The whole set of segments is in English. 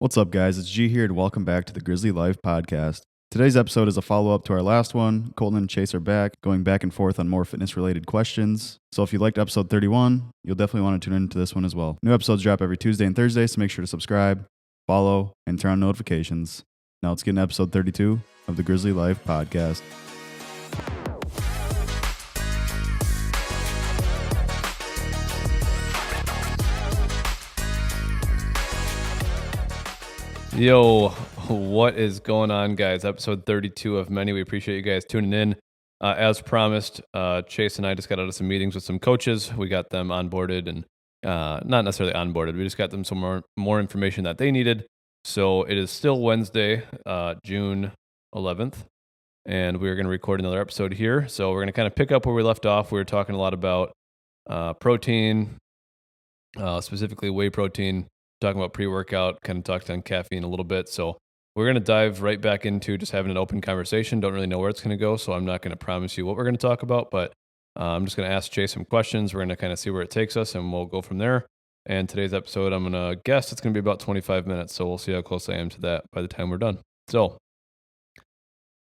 What's up, guys? It's G here, and welcome back to the Grizzly Life podcast. Today's episode is a follow-up to our last one. Colton and Chase are back, going back and forth on more fitness-related questions. So if you liked episode 31, you'll definitely want to tune into this one as well. New episodes drop every Tuesday and Thursday, so make sure to subscribe, follow, and turn on notifications. Now let's get into episode 32 of the Grizzly Life podcast. Yo, what is going on, guys? Episode 32 of many. We appreciate you guys tuning in. As promised, Chase and I just got out of some meetings with some coaches. We got them onboarded and not necessarily onboarded. We just got them some more information that they needed. So it is still Wednesday, June 11th, and we're going to record another episode here. So we're going to kind of pick up where we left off. We were talking a lot about protein, specifically whey protein. Talking about pre-workout, kind of talked on caffeine a little bit. So we're going to dive right back into just having an open conversation. Don't really know where it's going to go, so I'm not going to promise you what we're going to talk about, but I'm just going to ask Chase some questions. We're going to kind of see where it takes us, and we'll go from there. And today's episode, I'm going to guess it's going to be about 25 minutes, so we'll see how close I am to that by the time we're done. So,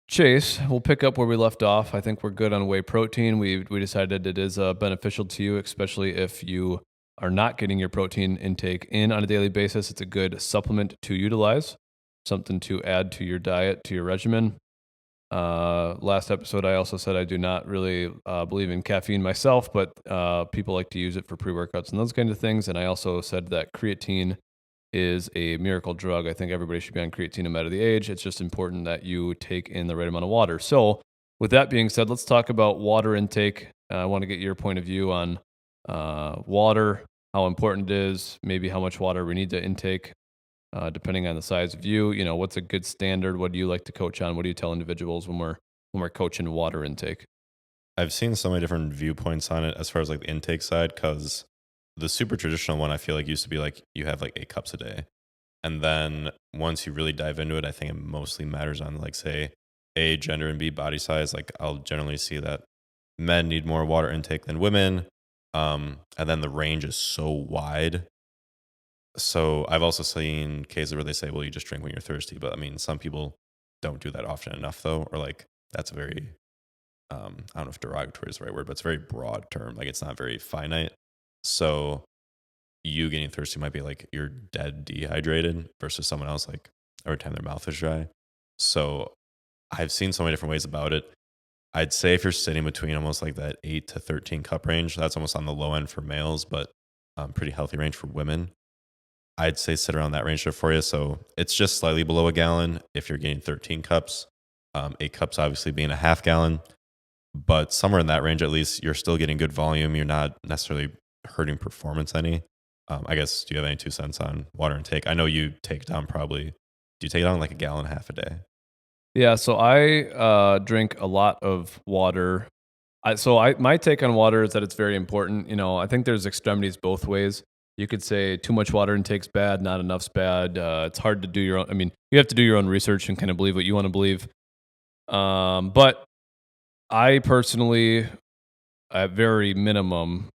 Chase, we'll pick up where we left off. I think we're good on whey protein. We decided it is beneficial to you, especially if you are not getting your protein intake in on a daily basis. It's a good supplement to utilize, something to add to your diet, to your regimen. Last episode, I also said I do not really believe in caffeine myself, but people like to use it for pre-workouts and those kind of things. And I also said that creatine is a miracle drug. I think everybody should be on creatine no matter the age. It's just important that you take in the right amount of water. So with that being said, let's talk about water intake. I want to get your point of view on water, how important it is, maybe how much water we need to intake, depending on the size of you. You know, what's a good standard? What do you like to coach on? What do you tell individuals when we're coaching water intake? I've seen so many different viewpoints on it as far as like the intake side, because the super traditional one I feel like used to be like you have like 8 cups a day. And then once you really dive into it, I think it mostly matters on like, say, A, gender, and B, body size. Like I'll generally see that men need more water intake than women. And then the range is so wide. So I've also seen cases where they say, well, you just drink when you're thirsty. But I mean, some people don't do that often enough though. Or like, that's a very, I don't know if derogatory is the right word, but it's a very broad term. Like it's not very finite. So you getting thirsty might be like you're dead dehydrated versus someone else like every time their mouth is dry. So I've seen so many different ways about it. I'd say if you're sitting between almost like that 8 to 13 cup range, that's almost on the low end for males, but pretty healthy range for women. I'd say sit around that range there for you. So it's just slightly below a gallon if you're getting 13 cups, 8 cups obviously being a half gallon, but somewhere in that range, at least you're still getting good volume. You're not necessarily hurting performance any. I guess, do you have any 2 cents on water intake? I know you take down do you take it down like a gallon and a half a day? Yeah, so I drink a lot of water. My take on water is that it's very important. You know, I think there's extremities both ways. You could say too much water intake's bad, not enough's bad. It's hard to do your own. I mean, you have to do your own research and kind of believe what you want to believe. But I personally, at very minimum,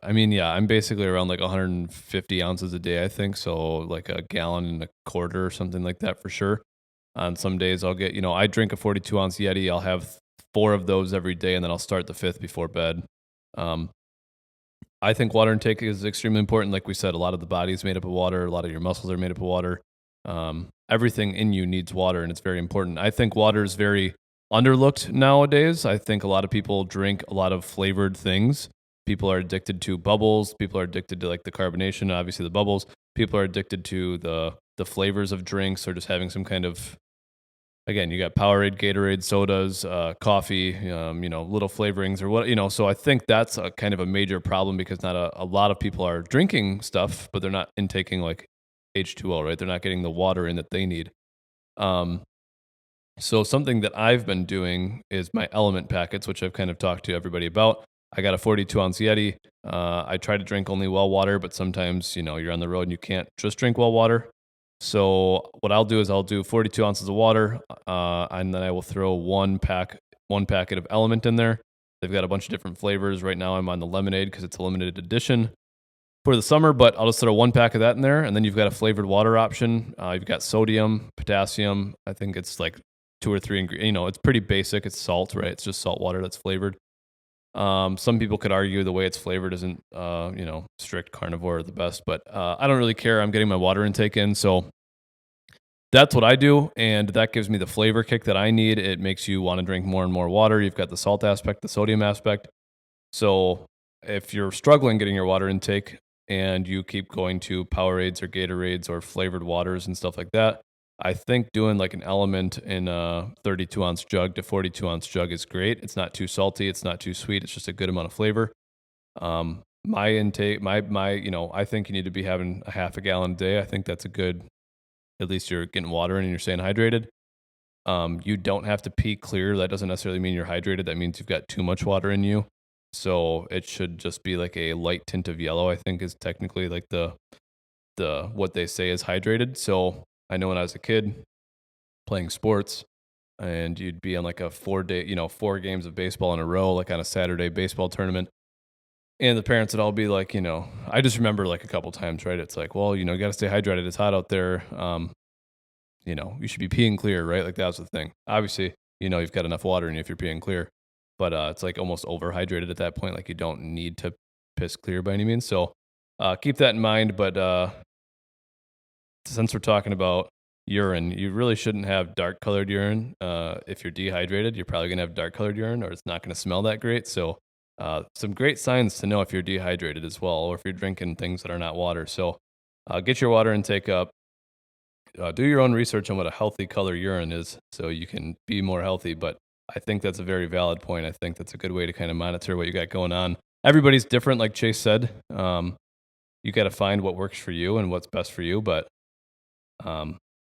I'm basically around like 150 ounces a day, I think. So like a gallon and a quarter or something like that for sure. On some days I'll get, I drink a 42 ounce Yeti. I'll have 4 of those every day, and then I'll start the 5th before bed. I think water intake is extremely important. Like we said, a lot of the body is made up of water. A lot of your muscles are made up of water. Everything in you needs water, and it's very important. I think water is very underlooked nowadays. I think a lot of people drink a lot of flavored things. People are addicted to bubbles. People are addicted to like the carbonation, obviously the bubbles. People are addicted to the flavors of drinks, or just having some kind of, again, you got Powerade, Gatorade, sodas, coffee, little flavorings or what, so I think that's a kind of a major problem, because not a lot of people are drinking stuff, but they're not intaking like H2O, right? They're not getting the water in that they need. So something that I've been doing is my element packets, which I've kind of talked to everybody about. I got a 42 ounce Yeti. I try to drink only well water, but sometimes, you're on the road and you can't just drink well water. So what I'll do is I'll do 42 ounces of water, and then I will throw one packet of Element in there. They've got a bunch of different flavors. Right now I'm on the lemonade because it's a limited edition. for the summer, but I'll just throw 1 pack of that in there. And then you've got a flavored water option. You've got sodium, potassium. I think it's like 2 or 3 ingredients. It's pretty basic. It's salt, right? It's just salt water that's flavored. Some people could argue the way it's flavored isn't, strict carnivore the best, but I don't really care. I'm getting my water intake in, so that's what I do, and that gives me the flavor kick that I need. It makes you want to drink more and more water. You've got the salt aspect, the sodium aspect. So if you're struggling getting your water intake and you keep going to Powerades or Gatorades or flavored waters and stuff like that, I think doing like an Element in a 32-ounce jug to 42-ounce jug is great. It's not too salty. It's not too sweet. It's just a good amount of flavor. My intake, I think you need to be having a half a gallon a day. I think that's a good, at least you're getting water in and you're staying hydrated. You don't have to pee clear. That doesn't necessarily mean you're hydrated. That means you've got too much water in you. So it should just be like a light tint of yellow, I think is technically like the what they say is hydrated. So I know when I was a kid playing sports and you'd be on like a 4-day, 4 games of baseball in a row, like on a Saturday baseball tournament. And the parents would all be like, I just remember like a couple times, right? It's like, well, you got to stay hydrated. It's hot out there. You should be peeing clear, right? Like that was the thing. Obviously, you've got enough water in you if you're peeing clear, but it's like almost overhydrated at that point. Like you don't need to piss clear by any means. So keep that in mind. But since we're talking about urine, you really shouldn't have dark colored urine. If you're dehydrated, you're probably going to have dark colored urine or it's not going to smell that great. So some great signs to know if you're dehydrated as well, or if you're drinking things that are not water. So get your water intake up. Do your own research on what a healthy color urine is so you can be more healthy. But I think that's a very valid point. I think that's a good way to kind of monitor what you got going on. Everybody's different, like Chase said. You got to find what works for you and what's best for you. But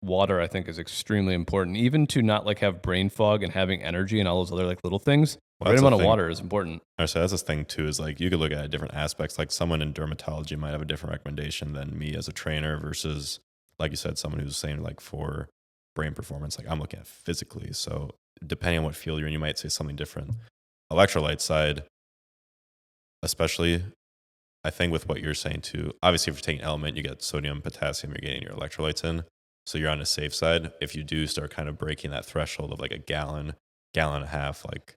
water, I think, is extremely important, even to not like have brain fog and having energy and all those other like little things. The right amount of water is important. So that's the thing too, is like you could look at different aspects. Like someone in dermatology might have a different recommendation than me as a trainer versus, like you said, someone who's saying like for brain performance, like I'm looking at physically. So depending on what field you're in, you might say something different. Electrolyte side, especially, I think with what you're saying too, obviously if you're taking Element, you get sodium, potassium, you're getting your electrolytes in. So you're on the safe side. If you do start kind of breaking that threshold of like a gallon and a half, like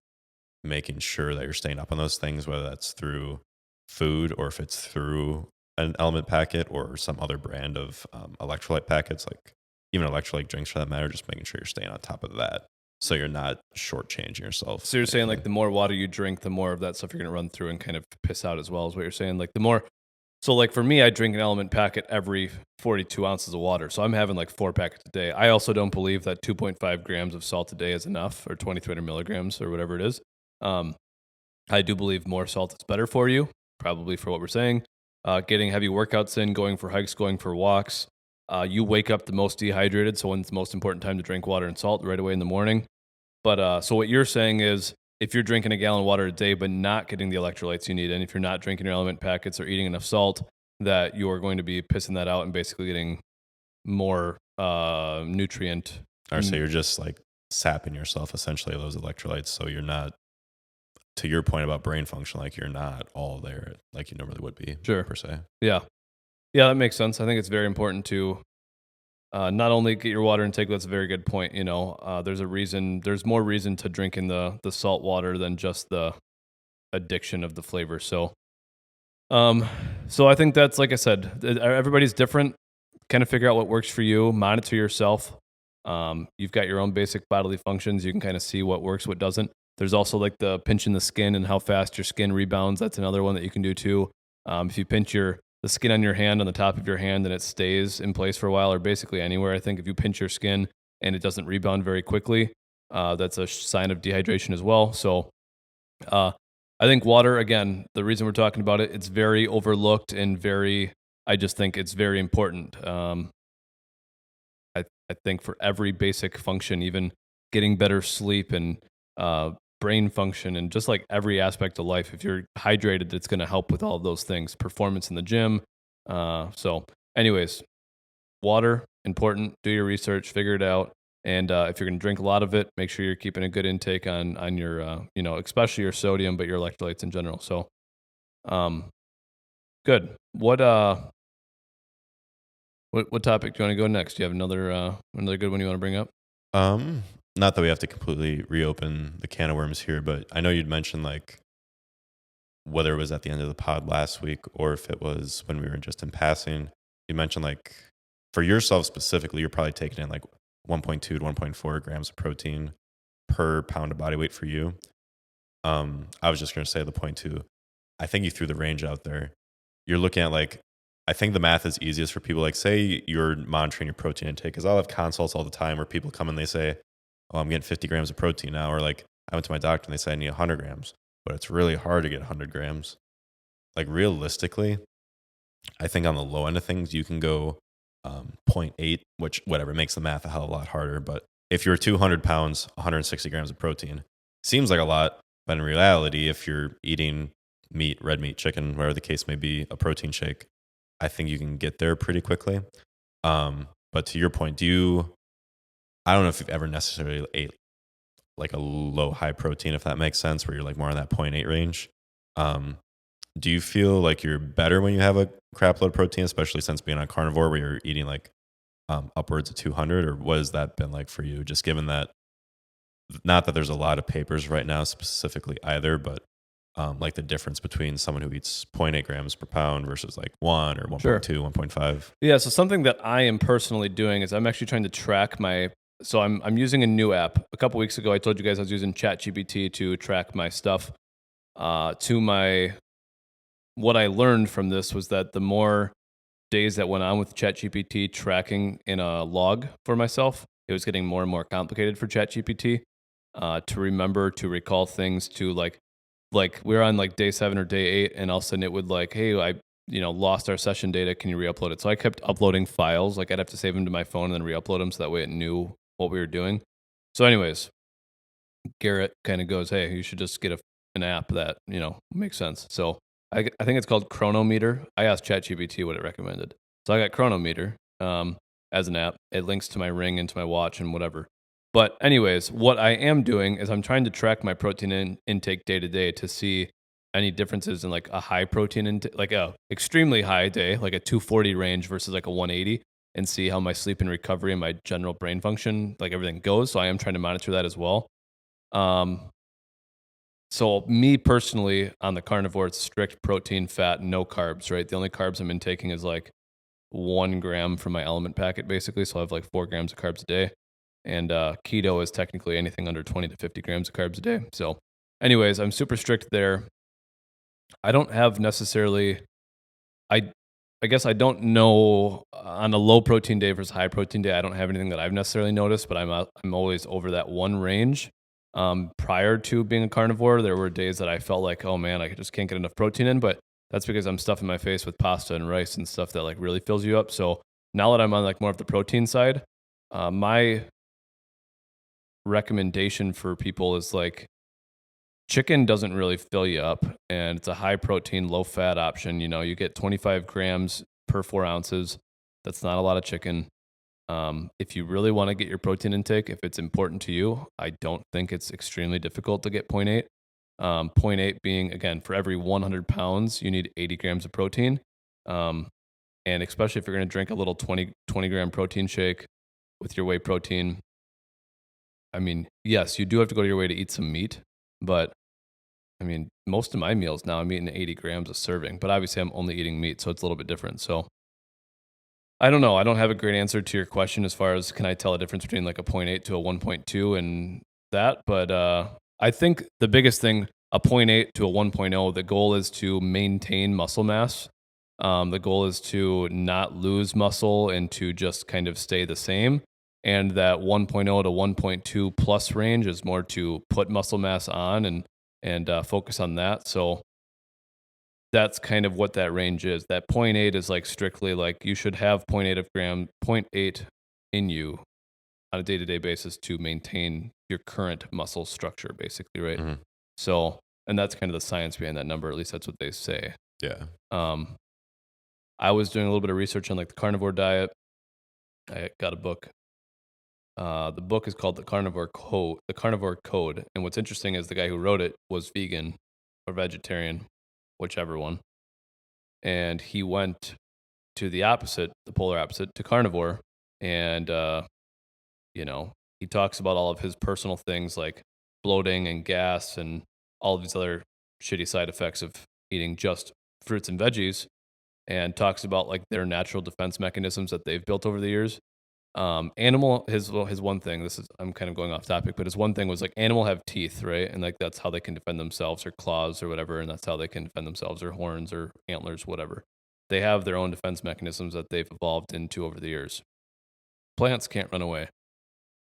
making sure that you're staying up on those things, whether that's through food or if it's through an Element packet or some other brand of electrolyte packets, like even electrolyte drinks for that matter, just making sure you're staying on top of that so you're not shortchanging yourself. So you're saying like the more water you drink, the more of that stuff you're going to run through and kind of piss out as well, is what you're saying? Like the more, so like for me, I drink an Element packet every 42 ounces of water. So I'm having like 4 packets a day. I also don't believe that 2.5 grams of salt a day is enough, or 2,300 milligrams or whatever it is. I do believe more salt is better for you, probably for what we're saying. Getting heavy workouts in, going for hikes, going for walks. You wake up the most dehydrated, so when's the most important time to drink water and salt? Right away in the morning. But so what you're saying is if you're drinking a gallon of water a day but not getting the electrolytes you need, and if you're not drinking your Element packets or eating enough salt, that you are going to be pissing that out and basically getting more nutrient. Or so you're just like sapping yourself essentially of those electrolytes, so you're not, to your point about brain function, like you're not all there like you normally would be. Sure. Per se. Yeah, that makes sense. I think it's very important to not only get your water intake, that's a very good point. There's more reason to drinking the salt water than just the addiction of the flavor. So I think that's, like I said, everybody's different. Kind of figure out what works for you, monitor yourself. You've got your own basic bodily functions. You can kind of see what works, what doesn't. There's also like the pinching the skin and how fast your skin rebounds. That's another one that you can do too. If you pinch the skin on your hand, on the top of your hand, and it stays in place for a while, or basically anywhere, I think if you pinch your skin and it doesn't rebound very quickly, that's a sign of dehydration as well. So I think water, again, the reason we're talking about it, it's very overlooked and I just think it's very important. I think for every basic function, even getting better sleep and brain function and just like every aspect of life, if you're hydrated, it's going to help with all of those things. Performance in the gym. So anyways, water, important. Do your research, figure it out. And if you're going to drink a lot of it, make sure you're keeping a good intake on your, especially your sodium, but your electrolytes in general. So Good. What topic do you want to go next? Do you have another good one you want to bring up? Not that we have to completely reopen the can of worms here, but I know you'd mentioned like whether it was at the end of the pod last week or if it was when we were just in passing, you mentioned like for yourself specifically, you're probably taking in like 1.2 to 1.4 grams of protein per pound of body weight for you. I was just going to say the point too. I think you threw the range out there. You're looking at like, I think the math is easiest for people. Like, say you're monitoring your protein intake, because I'll have consults all the time where people come and they say, "Oh, I'm getting 50 grams of protein now," or like, I went to my doctor and they said I need 100 grams, but it's really hard to get 100 grams. Like realistically, I think on the low end of things, you can go zero 0.8, which whatever makes the math a hell of a lot harder. But if you're 200 pounds, 160 grams of protein seems like a lot, but in reality, if you're eating meat, red meat, chicken, whatever the case may be, a protein shake, I think you can get there pretty quickly. But to your point, I don't know if you've ever necessarily ate like a low high protein, if that makes sense, where you're like more in that 0.8 range. Do you feel like you're better when you have a crap load of protein, especially since being on carnivore where you're eating like upwards of 200, or what has that been like for you? Just given that, not that there's a lot of papers right now specifically either, but like the difference between someone who eats 0.8 grams per pound versus like 1 or 1.2, Sure. 1.5. Yeah, so something that I am personally doing is I'm actually trying to track so I'm using a new app. A couple weeks ago, I told you guys I was using ChatGPT to track my stuff. What I learned from this was that the more days that went on with ChatGPT tracking in a log for myself, it was getting more and more complicated for ChatGPT to remember, to recall things, to like we're on like day 7 or day 8, and all of a sudden it would like, hey, I lost our session data. Can you re-upload it? So I kept uploading files. Like I'd have to save them to my phone and then re-upload them so that way it knew what we were doing. So, anyways, Garrett kind of goes, hey, you should just get an app that makes sense. So I think it's called Chronometer. I asked ChatGPT what it recommended. So I got Chronometer as an app. It links to my Ring and to my watch and whatever. But anyways, what I am doing is I'm trying to track my protein intake day to day to see any differences in like a high protein intake, like a extremely high day, like a 240 range versus like a 180, and see how my sleep and recovery and my general brain function, like everything goes. So I am trying to monitor that as well. So me personally, on the carnivore, it's strict protein, fat, no carbs, right? The only carbs I'm intaking is like 1 gram from my element packet, basically. So I have like 4 grams of carbs a day. And keto is technically anything under 20 to 50 grams of carbs a day. So anyways, I'm super strict there. I don't have necessarily, I guess I don't know on a low protein day versus high protein day. I don't have anything that I've necessarily noticed, but I'm always over that one range. Prior to being a carnivore, there were days that I felt like, oh man, I just can't get enough protein in, but that's because I'm stuffing my face with pasta and rice and stuff that like really fills you up. So now that I'm on like more of the protein side, my recommendation for people is like chicken doesn't really fill you up, and it's a high protein, low fat option. You get 25 grams per 4 ounces. That's not a lot of chicken. If you really want to get your protein intake, if it's important to you, I don't think it's extremely difficult to get 0.8. 0.8 being, again, for every 100 pounds, you need 80 grams of protein. And especially if you're going to drink a little 20 gram protein shake with your whey protein, I mean, yes, you do have to go to your way to eat some meat, but I mean, most of my meals now I'm eating 80 grams a serving, but obviously I'm only eating meat, so it's a little bit different. So I don't know. I don't have a great answer to your question as far as can I tell a difference between like a 0.8 to a 1.2 and that, but I think the biggest thing, a 0.8 to a 1.0, the goal is to maintain muscle mass. The goal is to not lose muscle and to just kind of stay the same. And that 1.0 to 1.2 plus range is more to put muscle mass on and focus on that. So that's kind of what that range is. That 0.8 is like strictly like you should have 0.8 in you on a day-to-day basis to maintain your current muscle structure, basically, right? Mm-hmm. So, and that's kind of the science behind that number. At least that's what they say. Yeah. I was doing a little bit of research on like the carnivore diet. I got a book. The book is called The Carnivore Code. And what's interesting is the guy who wrote it was vegan or vegetarian, whichever one. and he went to the polar opposite, to carnivore, and he talks about all of his personal things like bloating and gas and all of these other shitty side effects of eating just fruits and veggies, and talks about like their natural defense mechanisms that they've built over the years. His one thing, I'm kind of going off topic, but his one thing was like animal have teeth, right? And like that's how they can defend themselves, or claws or whatever, and that's how they can defend themselves, or horns or antlers, whatever. They have their own defense mechanisms that they've evolved into over the years. Plants can't run away,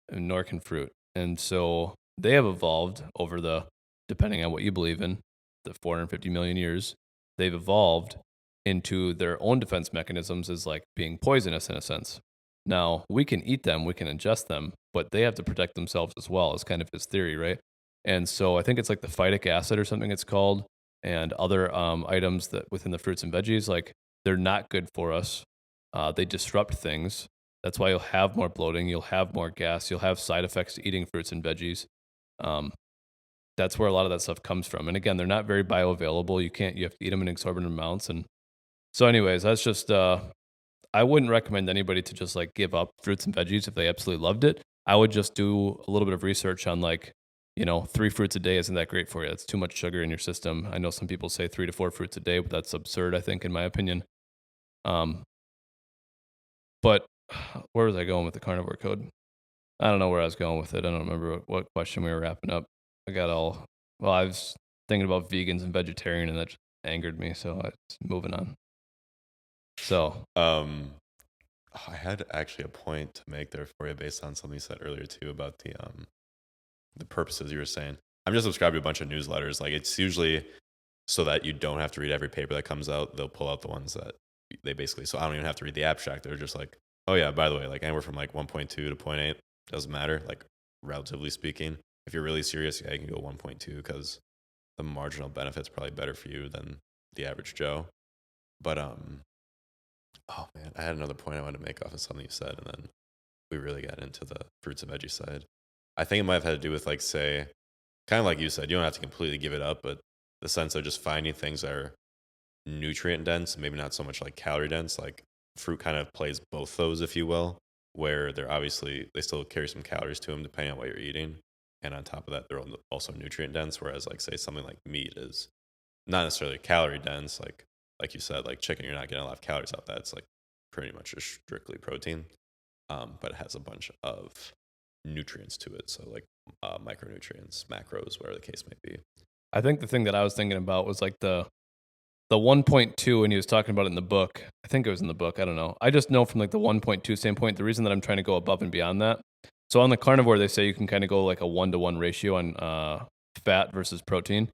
and nor can fruit. And so they have evolved over depending on what you believe in, the 450 million years, they've evolved into their own defense mechanisms as like being poisonous in a sense. Now, we can eat them, we can ingest them, but they have to protect themselves as well, is kind of his theory, right? And so I think it's like the phytic acid or something it's called, and other items that within the fruits and veggies, like they're not good for us. They disrupt things. That's why you'll have more bloating, you'll have more gas, you'll have side effects to eating fruits and veggies. That's where a lot of that stuff comes from. And again, they're not very bioavailable. You have to eat them in exorbitant amounts. And so anyways, that's just, I wouldn't recommend anybody to just like give up fruits and veggies if they absolutely loved it. I would just do a little bit of research on like, 3 fruits a day isn't that great for you. That's too much sugar in your system. I know some people say 3 to 4 fruits a day, but that's absurd, I think, in my opinion. But where was I going with the carnivore code? I don't know where I was going with it. I don't remember what question we were wrapping up. I was thinking about vegans and vegetarian, and that just angered me, so I was moving on. So, I had actually a point to make there for you based on something you said earlier too about the purposes you were saying. I'm just subscribed to a bunch of newsletters. Like it's usually so that you don't have to read every paper that comes out. They'll pull out the ones that they basically, so I don't even have to read the abstract. They're just like, oh yeah, by the way, like anywhere from like 1.2 to 0.8 doesn't matter. Like relatively speaking, if you're really serious, yeah, you can go 1.2 because the marginal benefit's probably better for you than the average Joe. But oh man, I had another point I wanted to make off of something you said, and then we really got into the fruits and veggie side. I think it might have had to do with like, say, kind of like you said, you don't have to completely give it up, but the sense of just finding things that are nutrient dense, maybe not so much like calorie dense. Like fruit kind of plays both those, if you will, where they still carry some calories to them depending on what you're eating, and on top of that, they're also nutrient dense. Whereas like say something like meat is not necessarily calorie dense, like you said, like chicken, you're not getting a lot of calories out of that. It's like pretty much just strictly protein, but it has a bunch of nutrients to it. So like micronutrients, macros, whatever the case may be. I think the thing that I was thinking about was like the 1.2, and he was talking about it in the book. I think it was in the book. I don't know. I just know from like the 1.2 standpoint, the reason that I'm trying to go above and beyond that. So on the carnivore, they say you can kind of go like a 1-to-1 ratio on fat versus protein.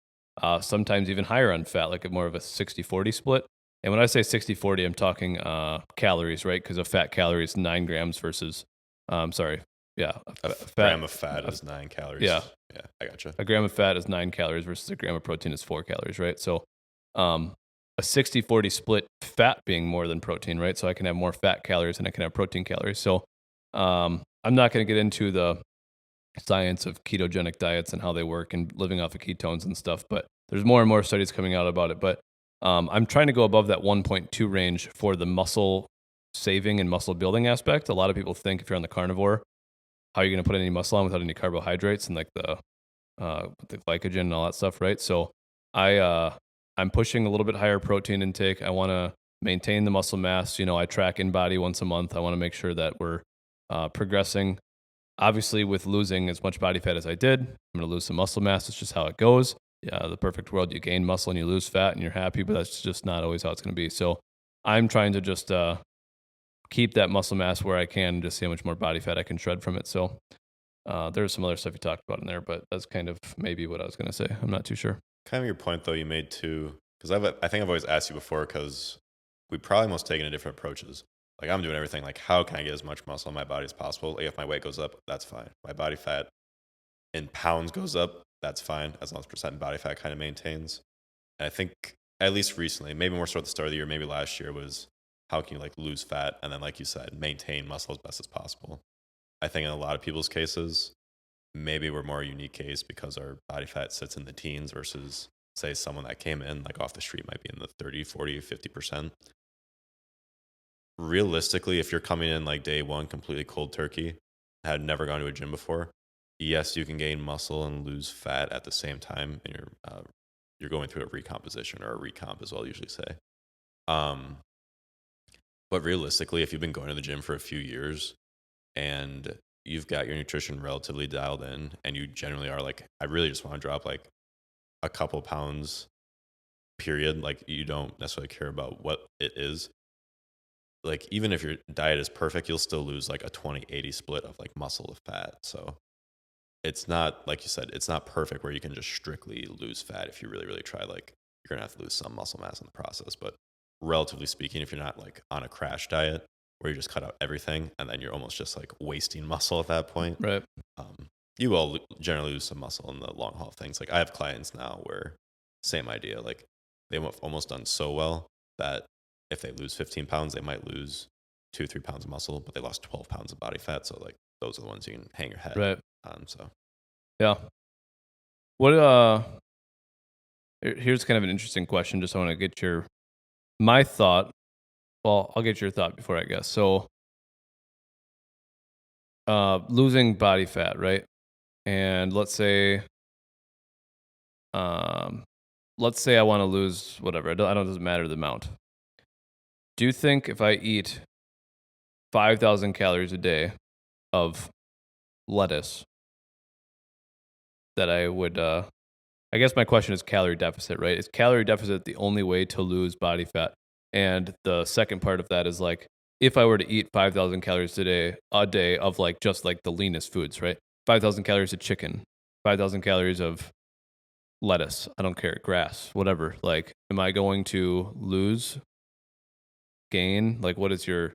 Sometimes even higher on fat, like more of a 60-40 split. And when I say 60-40, I'm talking calories, right? Because a fat calorie is 9 grams versus, yeah. Gram of fat is 9 calories. Yeah. Yeah, I gotcha. A gram of fat is 9 calories versus a gram of protein is 4 calories, right? So a 60-40 split, fat being more than protein, right? So I can have more fat calories than I can have protein calories. So I'm not going to get into the science of ketogenic diets and how they work and living off of ketones and stuff, but there's more and more studies coming out about it. But I'm trying to go above that 1.2 range for the muscle saving and muscle building aspect. A lot of people think if you're on the carnivore, how are you going to put any muscle on without any carbohydrates and like the glycogen and all that stuff, right? So I'm pushing a little bit higher protein intake. I want to maintain the muscle mass. I track InBody once a month. I want to make sure that we're progressing. Obviously, with losing as much body fat as I did, I'm going to lose some muscle mass. It's just how it goes. Yeah, the perfect world, you gain muscle and you lose fat and you're happy, but that's just not always how it's going to be. So I'm trying to just keep that muscle mass where I can and just see how much more body fat I can shred from it. So there's some other stuff you talked about in there, but that's kind of maybe what I was going to say. I'm not too sure. Kind of your point, though, you made too, because I think I've always asked you before, because we probably most taken different approaches. Like I'm doing everything like, how can I get as much muscle in my body as possible? Like if my weight goes up, that's fine. My body fat in pounds goes up, that's fine, as long as percent body fat kind of maintains. And I think at least recently, maybe more so at the start of the year, maybe last year, was how can you like lose fat and then, like you said, maintain muscle as best as possible. I think in a lot of people's cases, maybe we're more a unique case because our body fat sits in the teens versus say someone that came in like off the street might be in the 30, 40, 50%. Realistically, if you're coming in like day one completely cold turkey, had never gone to a gym before, yes, you can gain muscle and lose fat at the same time, and you're going through a recomposition or a recomp, as I'll usually say. But realistically, if you've been going to the gym for a few years and you've got your nutrition relatively dialed in, and you generally are like, I really just want to drop like a couple pounds, period. Like you don't necessarily care about what it is. Like even if your diet is perfect, you'll still lose like a 20-80 split of like muscle to fat. So it's not, like you said, it's not perfect where you can just strictly lose fat. If you really, really try, like you're gonna have to lose some muscle mass in the process. But relatively speaking, if you're not like on a crash diet where you just cut out everything and then you're almost just like wasting muscle at that point, Right. You will generally lose some muscle in the long haul of things. Like I have clients now where same idea, like they've almost done so well that if they lose 15 pounds, they might lose 2-3 pounds of muscle, but they lost 12 pounds of body fat. So like those are the ones you can hang your head Right. on. So Yeah. What here's kind of an interesting question. Just I want to get my thought. Well, I'll get your thought before I guess. So losing body fat, right? And let's say I want to lose whatever. I don't, it doesn't matter the amount. Do you think if I eat 5,000 calories a day of lettuce that I would, I guess my question is calorie deficit, right? Is calorie deficit the only way to lose body fat? And the second part of that is like, if I were to eat 5,000 calories a day of like just like the leanest foods, right? 5,000 calories of chicken, 5,000 calories of lettuce, I don't care, grass, whatever. Like, am I going to lose, gain? Like, what is your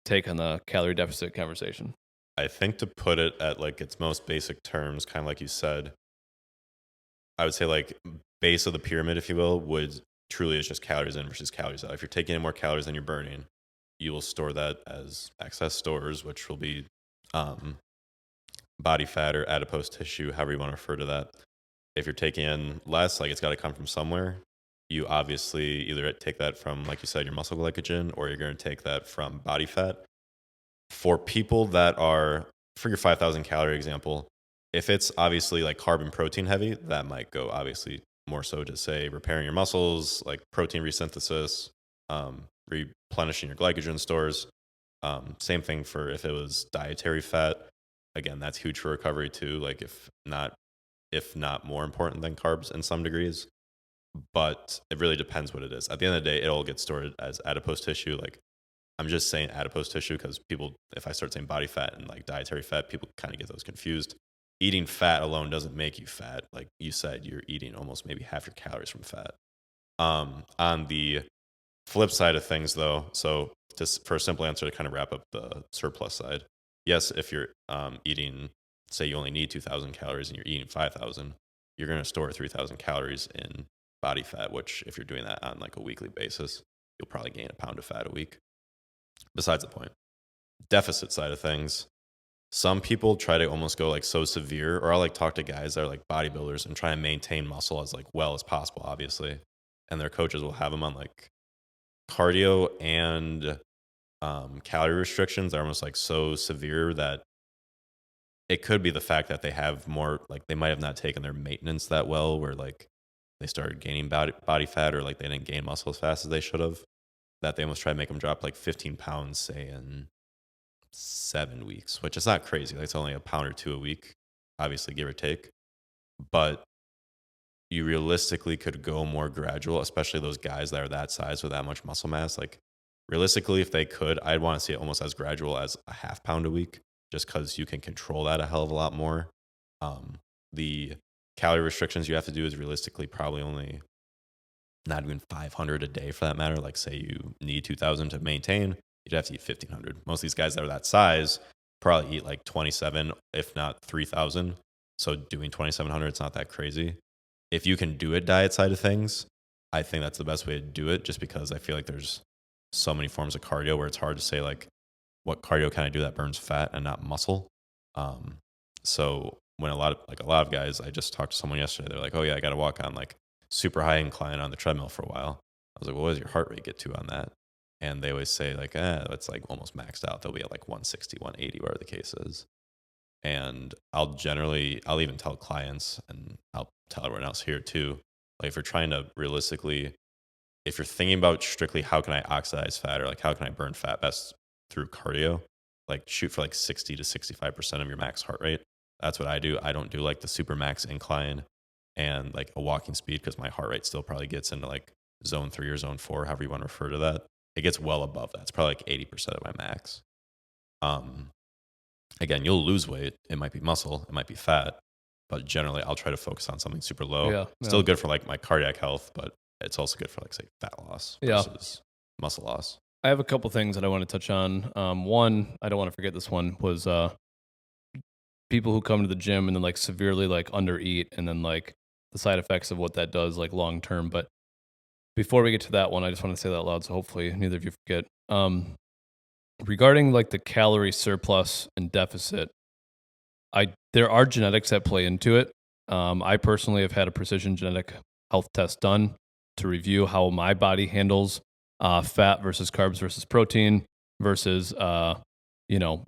take on the calorie deficit conversation? I think to put it at like its most basic terms, kind of like you said, I would say like base of the pyramid, if you will, would truly is just calories in versus calories out. If you're taking in more calories than you're burning, you will store that as excess stores, which will be body fat or adipose tissue, however you want to refer to that. If you're taking in less, like it's got to come from somewhere. You obviously either take that from, like you said, your muscle glycogen, or you're going to take that from body fat. For people that are, for your 5,000 calorie example, if it's obviously like carb and protein heavy, that might go obviously more so to say repairing your muscles, like protein resynthesis, replenishing your glycogen stores. Same thing for if it was dietary fat. Again, that's huge for recovery too. Like if not more important than carbs in some degrees. But it really depends what it is. At the end of the day, it all gets stored as adipose tissue. Like I'm just saying adipose tissue because people, if I start saying body fat and like dietary fat, people kind of get those confused. Eating fat alone doesn't make you fat. Like you said, you're eating almost maybe half your calories from fat. On the flip side of things, though, so just for a simple answer to kind of wrap up the surplus side, yes, if you're eating, say you only need 2,000 calories and you're eating 5,000, you're going to store 3,000 calories in body fat, which if you're doing that on like a weekly basis, you'll probably gain a pound of fat a week. Besides the point, deficit side of things, some people try to almost go like so severe, or I'll like talk to guys that are like bodybuilders and try and maintain muscle as like well as possible, obviously. And their coaches will have them on like cardio and calorie restrictions that are almost like so severe that it could be the fact that they have more, like they might have not taken their maintenance that well, where like they started gaining body fat, or like they didn't gain muscle as fast as they should have, that they almost try to make them drop like 15 pounds, say in 7 weeks, which is not crazy. Like it's only a pound or two a week, obviously, give or take. But you realistically could go more gradual, especially those guys that are that size with that much muscle mass. Like realistically, if they could, I'd want to see it almost as gradual as a half pound a week, just because you can control that a hell of a lot more. The calorie restrictions you have to do is realistically probably only not even 500 a day for that matter. Like say you need 2,000 to maintain, you'd have to eat 1,500. Most of these guys that are that size probably eat like 27, if not 3,000. So doing 2,700, it's not that crazy. If you can do it diet side of things, I think that's the best way to do it, just because I feel like there's so many forms of cardio where it's hard to say like what cardio can I do that burns fat and not muscle. So when a lot of guys, I just talked to someone yesterday, they're like, oh yeah, I got to walk on like super high incline on the treadmill for a while. I was like, what does your heart rate get to on that? And they always say like, it's like almost maxed out. They'll be at like 160, 180, whatever the case is. And I'll even tell clients, and I'll tell everyone else here too, like if you're trying to realistically, if you're thinking about strictly how can I oxidize fat, or like how can I burn fat best through cardio, like shoot for like 60 to 65% of your max heart rate. That's what I do. I don't do like the super max incline and like a walking speed, because my heart rate still probably gets into like zone 3 or zone 4, however you want to refer to that. It gets well above that. It's probably like 80% of my max. Again, you'll lose weight. It might be muscle, it might be fat, but generally I'll try to focus on something super low. Yeah. Still good for like my cardiac health, but it's also good for like say fat loss versus muscle loss. I have a couple things that I want to touch on. One, I don't want to forget this one, was people who come to the gym and then like severely like undereat, and then like the side effects of what that does like long term. But before we get to that one, I just want to say that out loud, so hopefully neither of you forget. Regarding like the calorie surplus and deficit, there are genetics that play into it. I personally have had a precision genetic health test done to review how my body handles fat versus carbs versus protein versus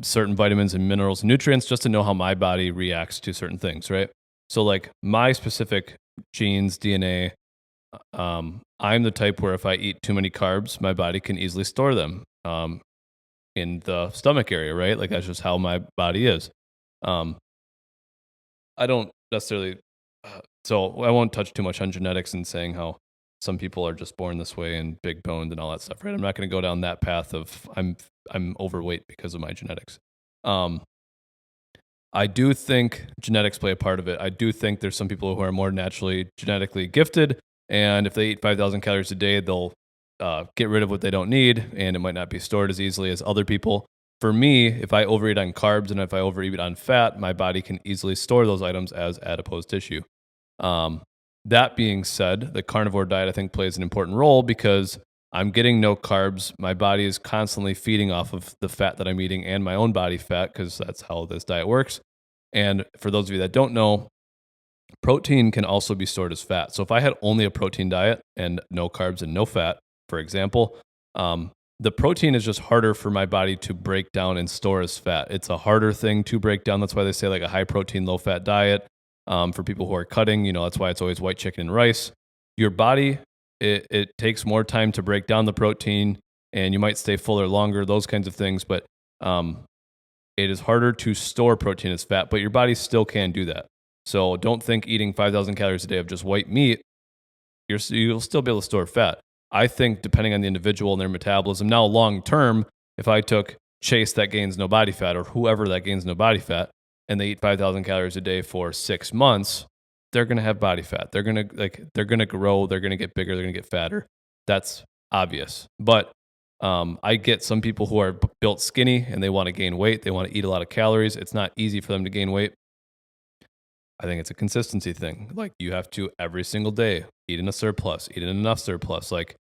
certain vitamins and minerals and nutrients, just to know how my body reacts to certain things, right? So like my specific genes, DNA, I'm the type where if I eat too many carbs, my body can easily store them in the stomach area, right? Like that's just how my body is. I don't necessarily, so I won't touch too much on genetics and saying how some people are just born this way and big boned and all that stuff, right? I'm not going to go down that path of I'm overweight because of my genetics. I do think genetics play a part of it. I do think there's some people who are more naturally genetically gifted, and if they eat 5,000 calories a day, they'll get rid of what they don't need, and it might not be stored as easily as other people. For me, if I overeat on carbs and if I overeat on fat, my body can easily store those items as adipose tissue. That being said, the carnivore diet I think plays an important role because I'm getting no carbs. My body is constantly feeding off of the fat that I'm eating and my own body fat, because that's how this diet works. And for those of you that don't know, protein can also be stored as fat. So if I had only a protein diet and no carbs and no fat, for example, the protein is just harder for my body to break down and store as fat. It's a harder thing to break down. That's why they say like a high protein, low fat diet. For people who are cutting, that's why it's always white chicken and rice. Your body, it takes more time to break down the protein, and you might stay fuller longer, those kinds of things. But it is harder to store protein as fat, but your body still can do that. So don't think eating 5,000 calories a day of just white meat, you'll still be able to store fat. I think depending on the individual and their metabolism, now long term, if I took Chase that gains no body fat, or whoever that gains no body fat, and they eat 5,000 calories a day for 6 months, they're going to have body fat. They're going to grow. They're going to get bigger. They're going to get fatter. That's obvious. But I get some people who are built skinny and they want to gain weight. They want to eat a lot of calories. It's not easy for them to gain weight. I think it's a consistency thing. Like you have to every single day eat in a surplus, eat in enough surplus. Like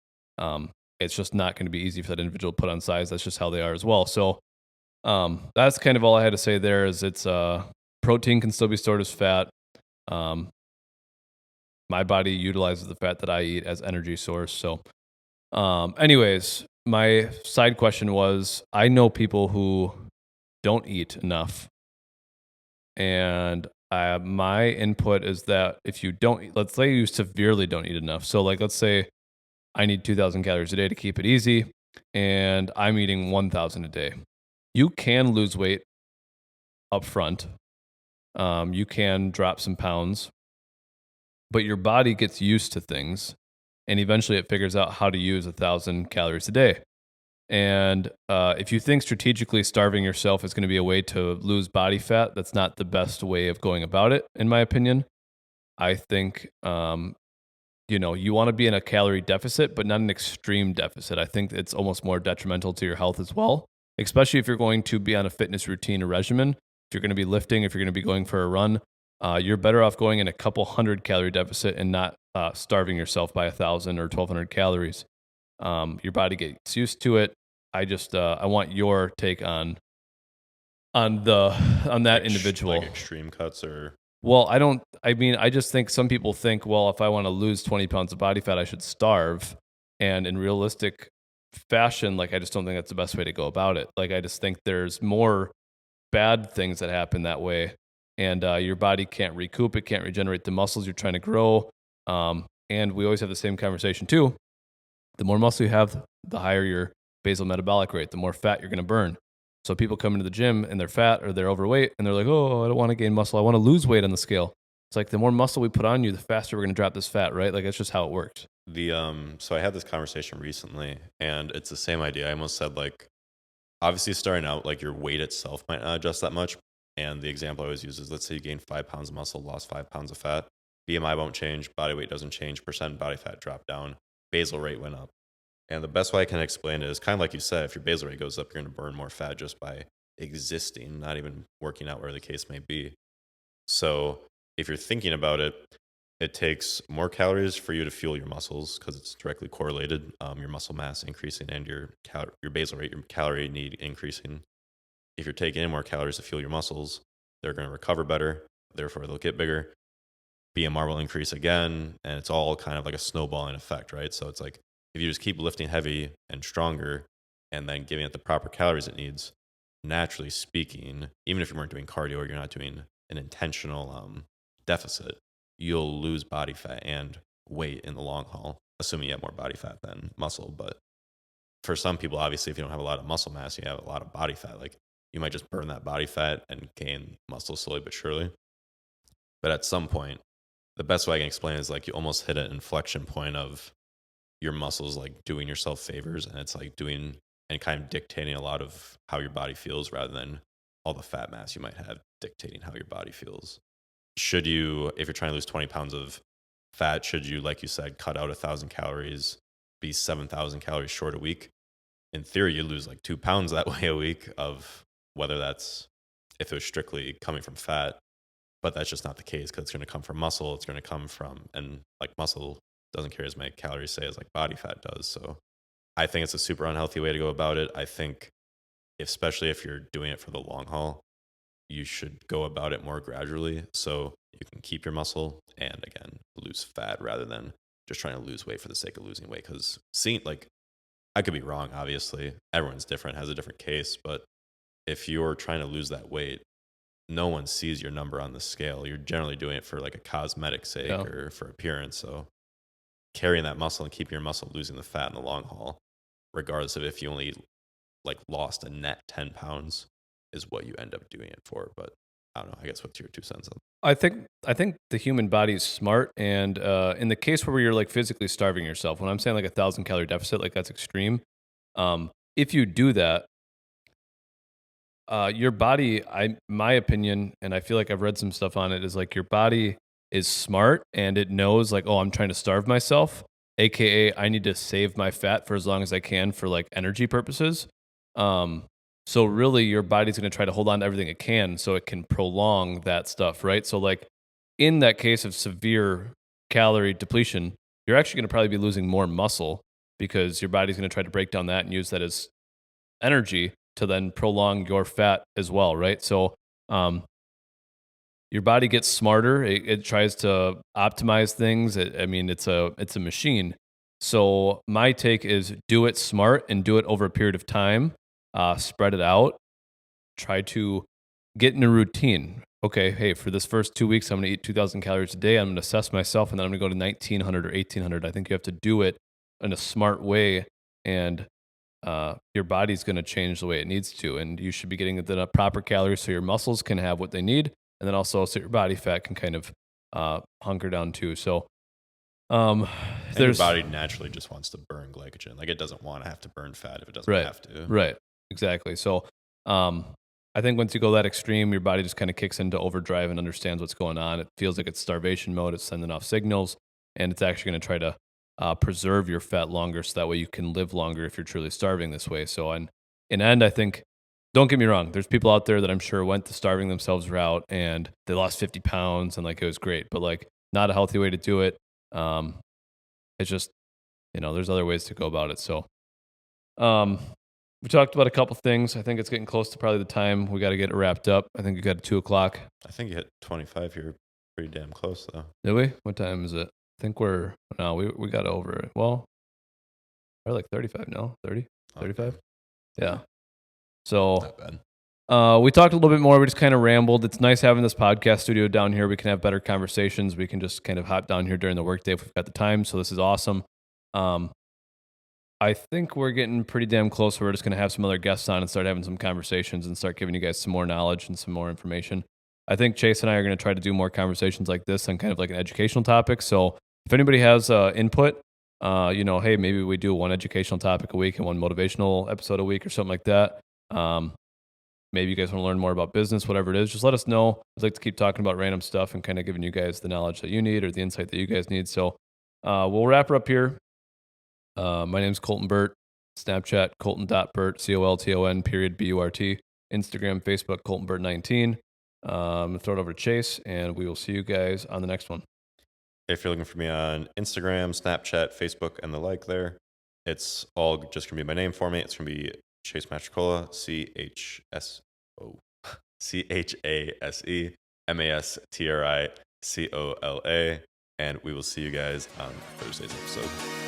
it's just not going to be easy for that individual to put on size. That's just how they are as well. So that's kind of all I had to say there. Is it's protein can still be stored as fat. My body utilizes the fat that I eat as energy source. So anyways, my side question was, I know people who don't eat enough, and my input is that if you don't, let's say you severely don't eat enough. So like, let's say I need 2,000 calories a day to keep it easy, and I'm eating 1,000 a day. You can lose weight up front. You can drop some pounds, but your body gets used to things, and eventually it figures out how to use 1,000 calories a day. And if you think strategically starving yourself is going to be a way to lose body fat, that's not the best way of going about it, in my opinion. I think, you want to be in a calorie deficit, but not an extreme deficit. I think it's almost more detrimental to your health as well, especially if you're going to be on a fitness routine or regimen. If you're going to be lifting, if you're going to be going for a run, you're better off going in a couple 100-calorie deficit and not starving yourself by 1,000 or 1,200 calories. Your body gets used to it. I want your take on that individual. Like extreme cuts or Well, I just think some people think, well, if I want to lose 20 pounds of body fat, I should starve. And in realistic fashion, like, I just don't think that's the best way to go about it. Like, I just think there's more bad things that happen that way. And your body can't recoup, it can't regenerate the muscles you're trying to grow. And we always have the same conversation too. The more muscle you have, the higher your basal metabolic rate, the more fat you're going to burn. So people come into the gym and they're fat or they're overweight and they're like, oh, I don't want to gain muscle. I want to lose weight on the scale. It's like the more muscle we put on you, the faster we're going to drop this fat, right? Like that's just how it works. So I had this conversation recently, and it's the same idea. I almost said, like, obviously starting out, like, your weight itself might not adjust that much. And the example I always use is, let's say you gain 5 pounds of muscle, lost 5 pounds of fat. BMI won't change, body weight doesn't change, percent body fat dropped down, basal rate went up. And the best way I can explain it is kind of like you said, if your basal rate goes up, you're going to burn more fat just by existing, not even working out, where the case may be. So if you're thinking about it, it takes more calories for you to fuel your muscles because it's directly correlated. Your muscle mass increasing and your basal rate, your calorie need increasing. If you're taking in more calories to fuel your muscles, they're going to recover better. Therefore, they'll get bigger. BMR will increase again, and it's all kind of like a snowballing effect, right? So it's like if you just keep lifting heavy and stronger and then giving it the proper calories it needs, naturally speaking, even if you weren't doing cardio or you're not doing an intentional deficit, you'll lose body fat and weight in the long haul, assuming you have more body fat than muscle. But for some people, obviously, if you don't have a lot of muscle mass, you have a lot of body fat. Like, you might just burn that body fat and gain muscle slowly but surely. But at some point, the best way I can explain is like you almost hit an inflection point of your muscles like doing yourself favors, and it's like doing and kind of dictating a lot of how your body feels rather than all the fat mass you might have dictating how your body feels. Should you, if you're trying to lose 20 pounds of fat, should you, like you said, cut out 1,000 calories, be 7,000 calories short a week? In theory, you lose like 2 pounds that way a week, of whether that's if it was strictly coming from fat, but that's just not the case because it's going to come from muscle. It's going to come from, and like muscle doesn't carry as many calories, say, as like body fat does. So I think it's a super unhealthy way to go about it. I think, especially if you're doing it for the long haul, you should go about it more gradually so you can keep your muscle and, again, lose fat rather than just trying to lose weight for the sake of losing weight. Because like, I could be wrong, obviously. Everyone's different, has a different case. But if you're trying to lose that weight, no one sees your number on the scale. You're generally doing it for like a cosmetic sake or for appearance. So carrying that muscle and keeping your muscle, losing the fat in the long haul, regardless of if you only like lost a net 10 pounds, is what you end up doing it for. But I don't know. I guess what's your 2 cents on? I think the human body is smart, and in the case where you're like physically starving yourself, when I'm saying like 1,000 calorie deficit, like that's extreme. If you do that, your body, my opinion, and I feel like I've read some stuff on it, is like your body is smart and it knows like, oh, I'm trying to starve myself, aka I need to save my fat for as long as I can for like energy purposes. So really, your body's going to try to hold on to everything it can so it can prolong that stuff, right? So like in that case of severe calorie depletion, you're actually going to probably be losing more muscle because your body's going to try to break down that and use that as energy to then prolong your fat as well, right? So your body gets smarter. It tries to optimize things. It's a machine. So my take is do it smart and do it over a period of time. Spread it out. Try to get in a routine. Okay, hey, for this first 2 weeks, I'm going to eat 2,000 calories a day. I'm going to assess myself, and then I'm going to go to 1,900 or 1,800. I think you have to do it in a smart way, and your body's going to change the way it needs to, and you should be getting the proper calories so your muscles can have what they need, and then also so your body fat can kind of hunker down too. So Your body naturally just wants to burn glycogen. Like, it doesn't want to have to burn fat if it doesn't have to. Right. Exactly. So I think once you go that extreme, your body just kind of kicks into overdrive and understands what's going on. It feels like it's starvation mode. It's sending off signals, and it's actually going to try to preserve your fat longer so that way you can live longer if you're truly starving this way. So in end, I think, don't get me wrong, there's people out there that I'm sure went the starving themselves route and they lost 50 pounds and like it was great, but like not a healthy way to do it. It's just, there's other ways to go about it. So we talked about a couple things. I think it's getting close to probably the time we got to get it wrapped up. I think we got 2:00. I think you hit 25 here Pretty damn close though. Did we? What time is it? I think we got over it. Well, we're like 35 now. 30? 35? Okay. Yeah. So Not bad. we talked a little bit more. We just kind of rambled. It's nice having this podcast studio down here. We can have better conversations. We can just kind of hop down here during the workday if we've got the time. So this is awesome. I think we're getting pretty damn close. We're just going to have some other guests on and start having some conversations and start giving you guys some more knowledge and some more information. I think Chase and I are going to try to do more conversations like this on kind of like an educational topic. So if anybody has input, hey, maybe we do one educational topic a week and one motivational episode a week or something like that. Maybe you guys want to learn more about business, whatever it is, just let us know. I'd like to keep talking about random stuff and kind of giving you guys the knowledge that you need or the insight that you guys need. So we'll wrap her up here. My name's Colton Burt. Snapchat, Colton.Burt, Colton.Burt. Instagram, Facebook, ColtonBurt19. Throw it over to Chase, and we will see you guys on the next one. If you're looking for me on Instagram, Snapchat, Facebook, and the like there, it's all just going to be my name for me. It's going to be Chase Mastricola, ChaseMastricola. And we will see you guys on Thursday's episode.